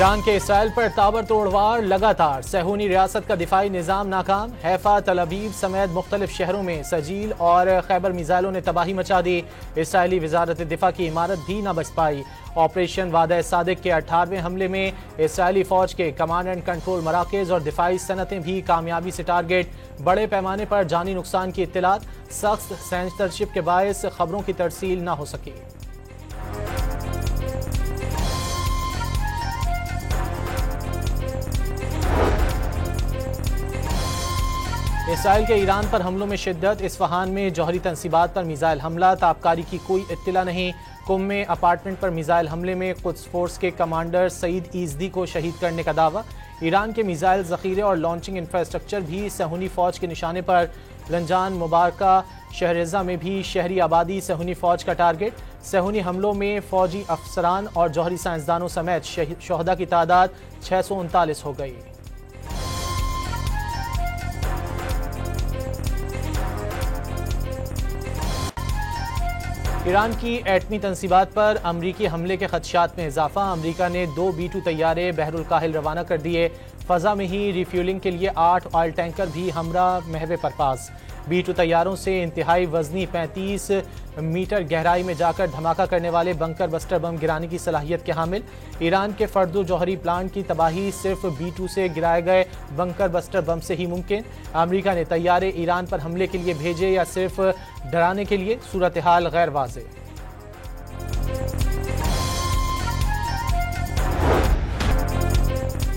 Iran के Israel पर ताबड़तोड़ वार लगातार। सहूनी रियासत का दिफाई निज़ाम नाकाम। हैफा, तल अवीव समेत मुख्तलिफ शहरों में सजील और खैबर मिसाइलों ने तबाही मचा दी। इसराइली वजारत दिफा की इमारत भी न बच पाई। ऑपरेशन वादा सादिक के 18वें हमले में इसराइली फौज के कमांड एंड कंट्रोल मराकज और दिफाई सनतें भी कामयाबी से टारगेट। बड़े पैमाने पर जानी नुकसान की इत्तलात। सख्त सेंसरशिप के बायस खबरों की तरसील न हो सकी। इसराइल के ईरान पर हमलों में शिद्दत। इस्फहान में जौहरी तनसीबात पर मिसाइल हमला। ताबकारी की कोई इत्तला नहीं। कुम में अपार्टमेंट पर मिसाइल हमले में कुद्स फोर्स के कमांडर सईद ईजदी को शहीद करने का दावा। ईरान के मिसाइल जखीरे और लॉन्चिंग इंफ्रास्ट्रक्चर भी सहूनी फौज के निशाने पर। लंजान, मुबारका, शहरजा में भी शहरी आबादी सहूनी फौज का टारगेट। सहूनी हमलों में फौजी अफसरान और जौहरी साइंसदानों समेत शहदा की तादाद 639 हो गई। ईरान की एटमी तनसीबात पर अमरीकी हमले के खदशात में इजाफा। अमरीका ने 2 B-2 तैयारे बहरुल काहिल रवाना कर दिए। फजा में ही रिफ्यूलिंग के लिए 8 ऑयल टैंकर भी हमरा महवे पर पास। B-2 तैयारों से इंतहाई वजनी 35 मीटर गहराई में जाकर धमाका करने वाले बंकर बस्टर बम गिराने की सलाहियत के हामिल। ईरान के फर्दो जौहरी प्लांट की तबाही सिर्फ B-2 से गिराए गए बंकर बस्टर बम से ही मुमकिन। अमरीका ने तैयारे ईरान पर हमले के लिए भेजे या सिर्फ डराने के लिए, सूरत हाल गैर वाज़ेह।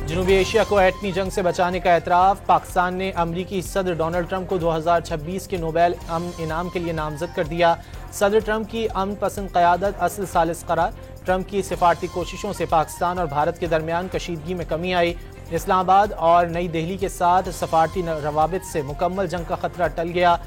जनूबी एशिया को एटमी जंग से बचाने का एतराफ़। पाकिस्तान ने अमरीकी सदर डोनाल्ड ट्रंप को 2026 के नोबेल अमन इनाम के लिए नामजद कर दिया। सदर ट्रंप की अमन पसंद क़यादत असल सालिस करार। ट्रंप की सिफारती कोशिशों से पाकिस्तान और भारत के दरमियान कशीदगी में कमी आई। इस्लामाबाद और नई दिल्ली के साथ सफारती रवाबित से मुकम्मल जंग का खतरा टल गया।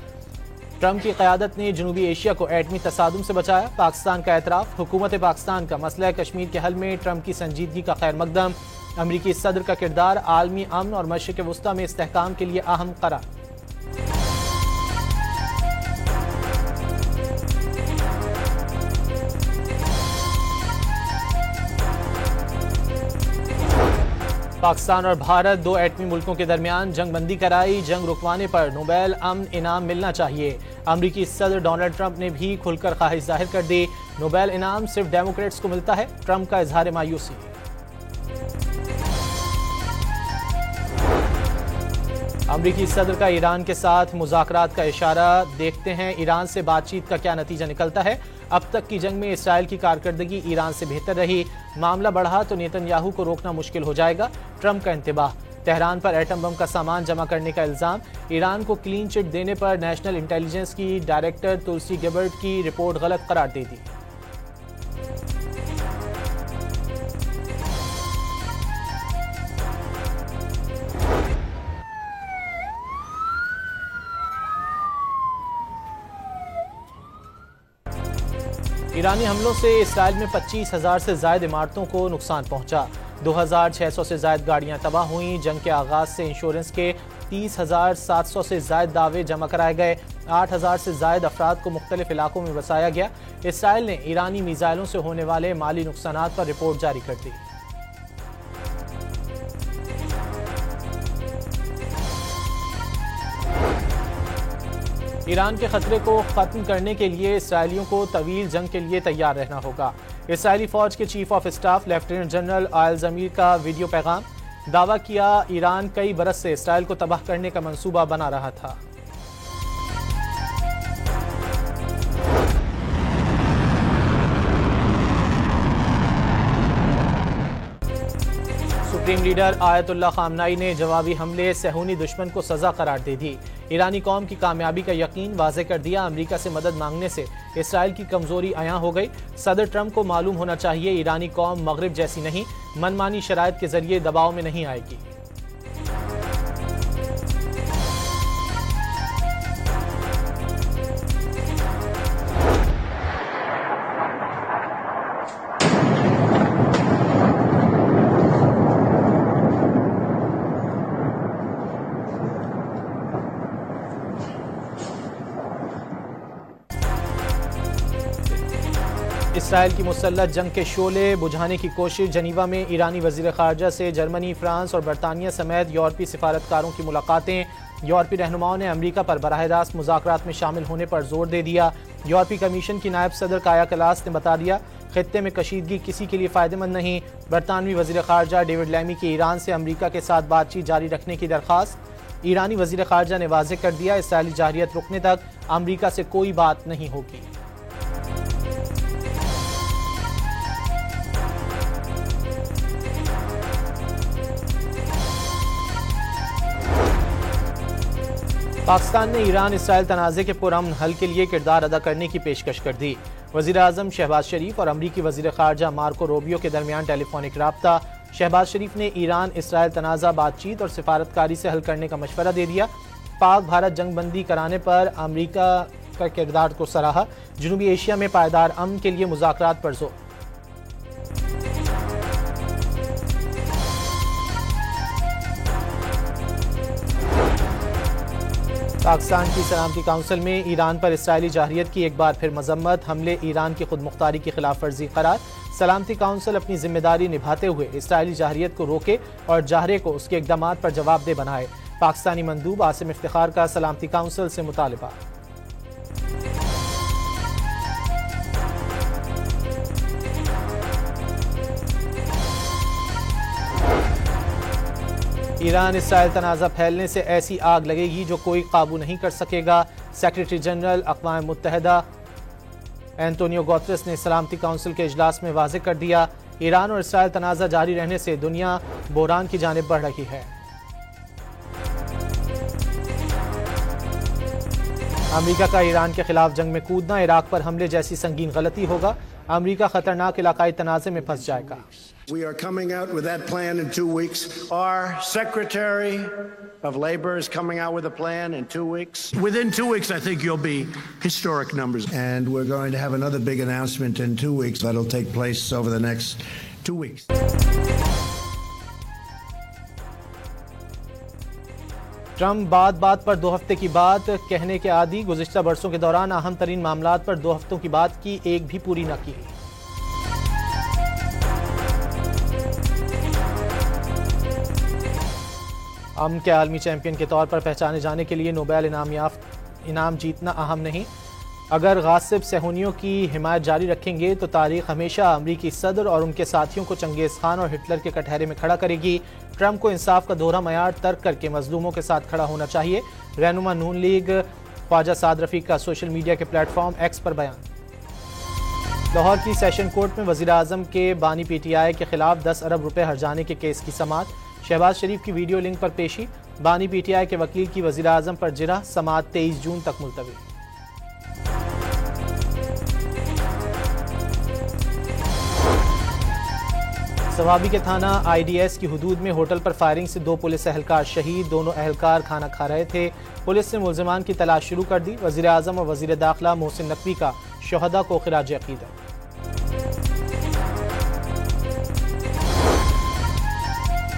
ट्रंप की क़यादत ने जनूबी एशिया को एटमी तसादुम से बचाया। पाकिस्तान का एतराफ़। हुकूमत पाकिस्तान का मसला कश्मीर के हल में ट्रंप की संजीदगी का खैर मकदम। अमरीकी सदर का किरदार आलमी अमन और मशरिक़ वुस्ता में इस्तेहकाम के लिए अहम करार। पाकिस्तान और भारत 2 एटमी मुल्कों के दरमियान जंग बंदी कराई। जंग रुकवाने पर नोबेल अमन इनाम मिलना चाहिए। अमरीकी सदर डोनाल्ड ट्रंप ने भी खुलकर ख्वाहिश जाहिर कर दी। नोबेल इनाम सिर्फ डेमोक्रेट्स को मिलता है, ट्रंप का इजहार मायूसी। अमरीकी सदर का ईरान के साथ मुज़ाकरात का इशारा। देखते हैं ईरान से बातचीत का क्या नतीजा निकलता है। अब तक की जंग में इसराइल की कारकर्दगी ईरान से बेहतर रही। मामला बढ़ा तो नेतन्याहू को रोकना मुश्किल हो जाएगा, ट्रंप का इंतबाह। तेहरान पर एटम बम का सामान जमा करने का इल्ज़ाम। ईरान को क्लीन चिट देने पर नेशनल इंटेलिजेंस की डायरेक्टर तुलसी गेबर्ट की रिपोर्ट गलत करार दे दी। ईरानी हमलों से इसराइल में 25,000 से ज़ायद इमारतों को नुकसान पहुंचा। 2,600 से ज़ायद गाड़ियां तबाह हुईं। जंग के आगाज़ से इंश्योरेंस के 30,700 से ज़ायद दावे जमा कराए गए। 8,000 से ज़ायद अफराद को मुख्तलिफ इलाकों में बसाया गया। इसराइल ने ईरानी मिसाइलों से होने वाले माली नुकसानात पर रिपोर्ट जारी कर दी। ईरान के खतरे को खत्म करने के लिए इसराइलियों को तवील जंग के लिए तैयार रहना होगा। इसराइली फौज के chief of staff lieutenant general Eyal Zamir का वीडियो पैगाम। दावा किया, ईरान कई बरस से इसराइल को तबाह करने का मंसूबा बना रहा था। सुप्रीम लीडर आयतुल्लाह खामनाई ने जवाबी हमले सहूनी दुश्मन को सजा करार दे दी। ईरानी कौम की कामयाबी का यकीन वाज़े कर दिया। अमरीका से मदद मांगने से इसराइल की कमजोरी अयां हो गई। सदर ट्रंप को मालूम होना चाहिए, ईरानी कौम मगरिब जैसी नहीं, मनमानी शराइत के जरिए दबाव में नहीं आएगी। इसराइल की मुसल्लत जंग के शोले बुझाने की कोशिश। जनीवा में ईरानी वजीर खारजा से जर्मनी, फ्रांस और बरतानिया समेत यूरोपीय सिफारतकारों की मुलाकातें। यूरोपीय रहनुमाओं ने अमरीका पर बराह रास्त मुज़ाकरात में शामिल होने पर जोर दे दिया। यूरोपीय कमीशन की नायब सदर काया कलास ने बता दिया, खित्ते में कशीदगी किसी के लिए फ़ायदेमंद नहीं। बरतानवी वजीर खारजा डेविड लैमी की ईरान से अमरीका के साथ बातचीत जारी रखने की दरख्वास्त। ईरानी वजीर खारजा ने वाज़ेह कर दिया, इसराइली जारहियत रुकने तक अमरीका से कोई बात नहीं होगी। पाकिस्तान ने ईरान इसराइल तनाज़े के पुरअमन हल के लिए किरदार अदा करने की पेशकश कर दी। वज़ीर आज़म शहबाज शरीफ और अमरीकी वज़ीर ख़ारजा मार्को रूबियो के दरमियान टेलीफोनिक राब्ता। शहबाज शरीफ ने ईरान इसराइल तनाज़ा बातचीत और सिफारतकारी से हल करने का मशवरा दे दिया। पाक भारत जंगबंदी कराने पर अमरीका का किरदार को सराहा। जनूबी एशिया में पायदार अमन के लिए मुज़ाकरात पर जोर। पाकिस्तान की सलामती काउंसिल में ईरान पर इसराइली जारहियत की एक बार फिर मजम्मत। हमले ईरान की खुद मुख्तारी की खिलाफ वर्जी करार। सलामती काउंसिल अपनी जिम्मेदारी निभाते हुए इसराइली जारहियत को रोके और जाहरे को उसके इक़दाम पर जवाबदेह बनाए। पाकिस्तानी मंदूब आसिम इफ्तिखार का सलामती काउंसिल से मुतालबा। ईरान इसराइल तनाज़ा फैलने से ऐसी आग लगेगी जो कोई काबू नहीं कर सकेगा। सेक्रेटरी जनरल अक़वाम मुत्तहिदा एंटोनियो गुतेरेस ने सलामती काउंसिल के इजलास में वाज़ेह कर दिया, ईरान और इसराइल तनाज़ा जारी रहने से दुनिया बहरान की जानिब बढ़ रही है। अमरीका का ईरान के खिलाफ जंग में कूदना इराक पर हमले जैसी संगीन गलती होगा। अमरीका खतरनाक इलाकाई तनाज़े में फंस जाएगा। We are coming out with that plan in 2 weeks. Our Secretary of Labor is coming out with a plan in 2 weeks. Within 2 weeks, I think you'll be historic numbers. And we're going to have another big announcement in 2 weeks that'll take place over the next 2 weeks. Trump बात पर 2 हफ्ते की बात कहने के आदी। गुज़िश्ता बरसों के दौरान अहम तरीन मामलात पर 2 हफ्तों की बात की, एक भी पूरी न की। अमन के आलमी चैंपियन के तौर पर पहचाने जाने के लिए नोबेल इनाम जीतना अहम नहीं। अगर गासिब सहूनियों की हिमायत जारी रखेंगे तो तारीख हमेशा अमरीकी सदर और उनके साथियों को चंगेज़ खान और हिटलर के कटहरे में खड़ा करेगी। ट्रंप को इंसाफ का दोहरा मयार तर्क करके मजलूमों के साथ खड़ा होना चाहिए। रहनुमा नून लीग ख्वाजा साद रफ़ीक का सोशल मीडिया के प्लेटफॉर्म एक्स पर बयान। लाहौर की सेशन कोर्ट में वज़ीर आज़म के बानी PTI के खिलाफ 10 अरब रुपए हर्जाने के केस की समाअत। शहबाज शरीफ की वीडियो लिंक पर पेशी। बानी PTI के वकील की वज़ीर आज़म पर जिरह। समाअत 23 जून तक मुलतवी। सवाबी के थाना IDS की हुदूद में होटल पर फायरिंग से 2 पुलिस एहलकार शहीद। दोनों एहलकार खाना खा रहे थे। पुलिस ने मुल्ज़िमान की तलाश शुरू कर दी। वज़ीर आज़म और वज़ीर दाखिला मोहसिन नकवी का शहदा को खिराज अक़ीदत।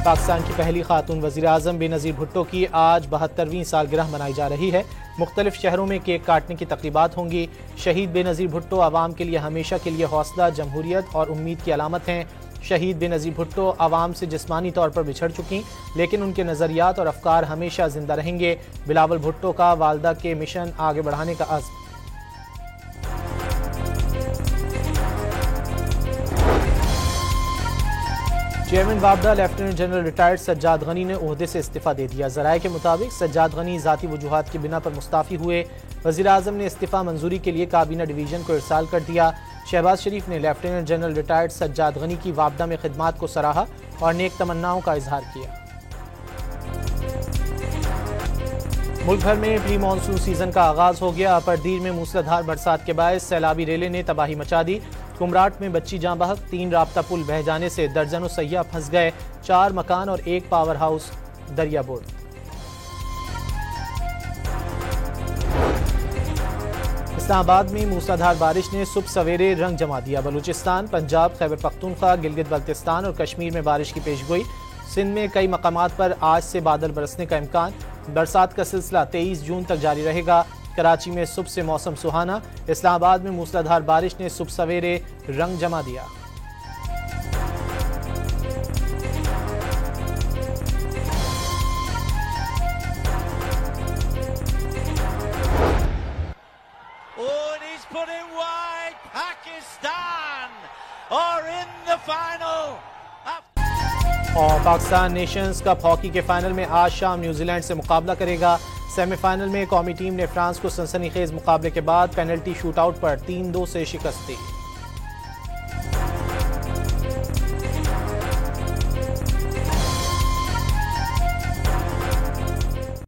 पाकिस्तान की पहली खातून वज़ीर आज़म बेनज़ीर भुट्टो की आज 72वीं सालगिरह मनाई जा रही है। मुख्तलिफ शहरों में केक काटने की तक़रीबात होंगी। शहीद बेनज़ीर भुट्टो आवाम के लिए हमेशा के लिए हौसला, जमहूरियत और उम्मीद की अलामत हैं। शहीद बेनज़ीर भुट्टो आवाम से जिस्मानी तौर पर बिछड़ चुकी, लेकिन उनके नज़रियात और अफकार हमेशा जिंदा रहेंगे। बिलावल भुट्टो का वालदा के मिशन आगे बढ़ाने का अज़्म। चेयरमैन वापडा lieutenant general retired Sajjad Gani ने ओहदे से इस्तीफ़ा दे दिया। ज़राए के मुताबिक सज्जाद गनी ज़ाती वजूहात की बिना पर मुस्ताफ़ी हुए। वज़ीर आज़म ने इस्तीफ़ा मंजूरी के लिए काबीना डिवीज़न को इरसाल कर दिया। शहबाज शरीफ ने lieutenant general retired Sajjad Gani की वापडा में खिदमात को सराहा और नेक तमन्नाओं का इजहार किया। मुल्क भर में प्री मानसून सीजन का आगाज हो गया। अपरदीर में मूसलाधार बरसात के बायस सैलाबी रेले ने तबाही मचा दी। कुमराट में बच्ची जाँ बहक, 3 राब्ता पुल बह जाने से दर्जनों सैयाह फंस गए। 4 मकान और 1 पावर हाउस दरिया बोर्ड। इस्लामाबाद में मूसलाधार बारिश ने सुबह सवेरे रंग जमा दिया। बलूचिस्तान, पंजाब, खैबर पख्तूनख्वा, गिलगित बल्तिस्तान और कश्मीर में बारिश की पेशगोई। सिंध में कई मकामात पर आज से बादल बरसने का इम्कान। बरसात का सिलसिला 23 जून तक जारी रहेगा। कराची में सुबह से मौसम सुहाना, इस्लामाबाद में मूसलाधार बारिश ने सुबह सवेरे रंग जमा दिया। और पाकिस्तान नेशंस कप हॉकी के फाइनल में आज शाम न्यूजीलैंड से मुकाबला करेगा। सेमीफाइनल में कौमी टीम ने फ्रांस को सनसनीखेज मुकाबले के बाद पेनल्टी शूटआउट पर 3-2 से शिकस्त दी।